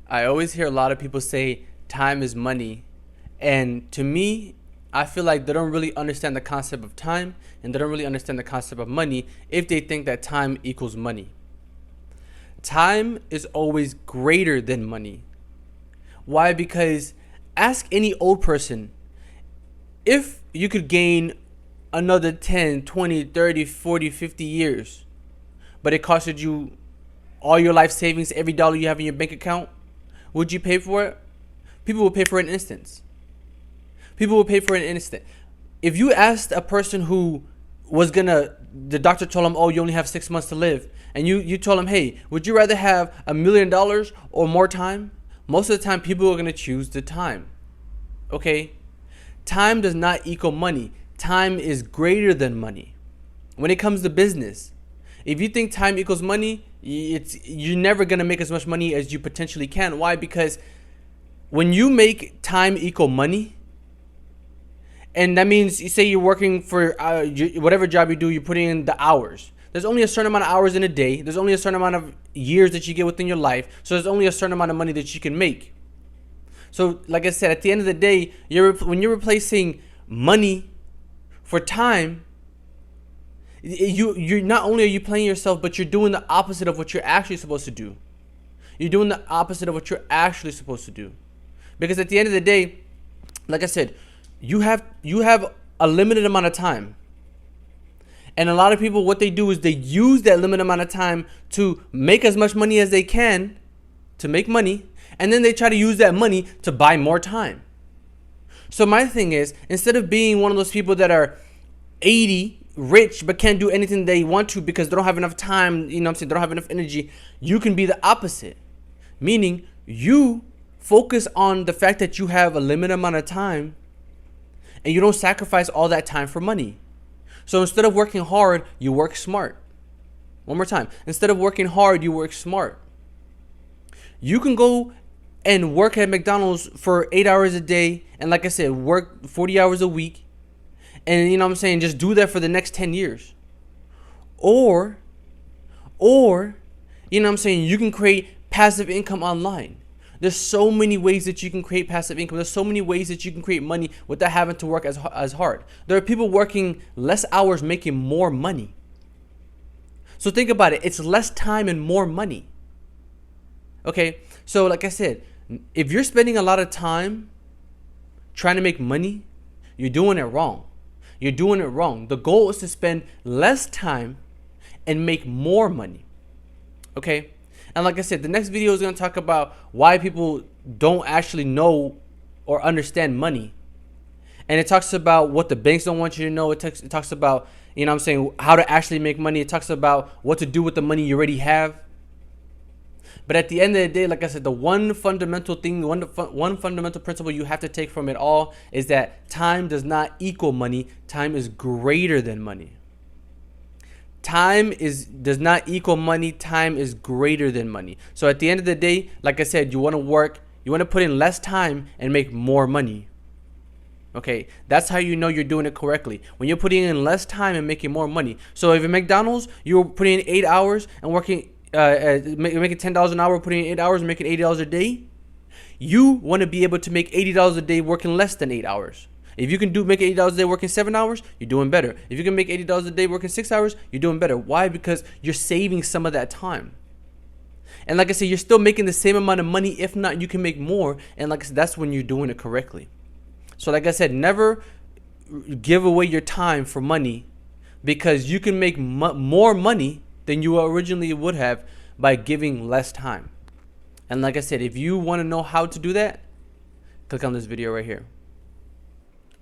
I always hear a lot of people say time is money. And to me, I feel like they don't really understand the concept of time and they don't really understand the concept of money if they think that time equals money. Time is always greater than money. Why? Because ask any old person if you could gain another 10, 20, 30, 40, 50 years, but it costed you all your life savings, every dollar you have in your bank account, would you pay for it? People will pay for an instant. People will pay for an instant. If you asked a person who was the doctor told him, oh, you only have 6 months to live, and you told him, hey, would you rather have $1 million or more time? Most of the time, people are gonna choose the time. Okay? Time does not equal money. Time is greater than money. When it comes to business, if you think time equals money, you're never gonna make as much money as you potentially can. Why? Because when you make time equal money, and that means you say you're working for whatever job you do, you're putting in the hours. There's only a certain amount of hours in a day. There's only a certain amount of years that you get within your life. So there's only a certain amount of money that you can make. So like I said, at the end of the day, when you're replacing money for time, you're not only are you playing yourself, but you're doing the opposite of what you're actually supposed to do. You're doing the opposite of what you're actually supposed to do. Because at the end of the day, like I said, you have a limited amount of time. And a lot of people, what they do is they use that limited amount of time to make as much money as they can, to make money, and then they try to use that money to buy more time. So my thing is, instead of being one of those people that are 80, rich, but can't do anything they want to because they don't have enough time, they don't have enough energy, you can be the opposite. Meaning, you focus on the fact that you have a limited amount of time and you don't sacrifice all that time for money. So instead of working hard, you work smart. One more time. Instead of working hard, you work smart. You can go and work at McDonald's for 8 hours a day, and like I said, work 40 hours a week, and just do that for the next 10 years. Or you can create passive income online. There's so many ways that you can create passive income. There's so many ways that you can create money without having to work as hard. There are people working less hours making more money. So think about it. It's less time and more money. Okay? So like I said, if you're spending a lot of time trying to make money, you're doing it wrong. You're doing it wrong. The goal is to spend less time and make more money. Okay? And like I said, the next video is going to talk about why people don't actually know or understand money. And it talks about what the banks don't want you to know. It talks about, how to actually make money. It talks about what to do with the money you already have. But at the end of the day, like I said, the one fundamental principle you have to take from it all is that time does not equal money. Time is greater than money. Time does not equal money. Time is greater than money. So at the end of the day, like I said, you want to put in less time and make more money. Okay, that's how you know you're doing it correctly. When you're putting in less time and making more money. So if at McDonald's, you're putting in 8 hours and working, making $10 an hour, putting in 8 hours and making $80 a day, you want to be able to make $80 a day working less than 8 hours. If you can make $80 a day working 7 hours, you're doing better. If you can make $80 a day working 6 hours, you're doing better. Why? Because you're saving some of that time. And like I said, you're still making the same amount of money. If not, you can make more. And like I said, that's when you're doing it correctly. So like I said, never give away your time for money, because you can make more money than you originally would have by giving less time. And like I said, if you want to know how to do that, click on this video right here.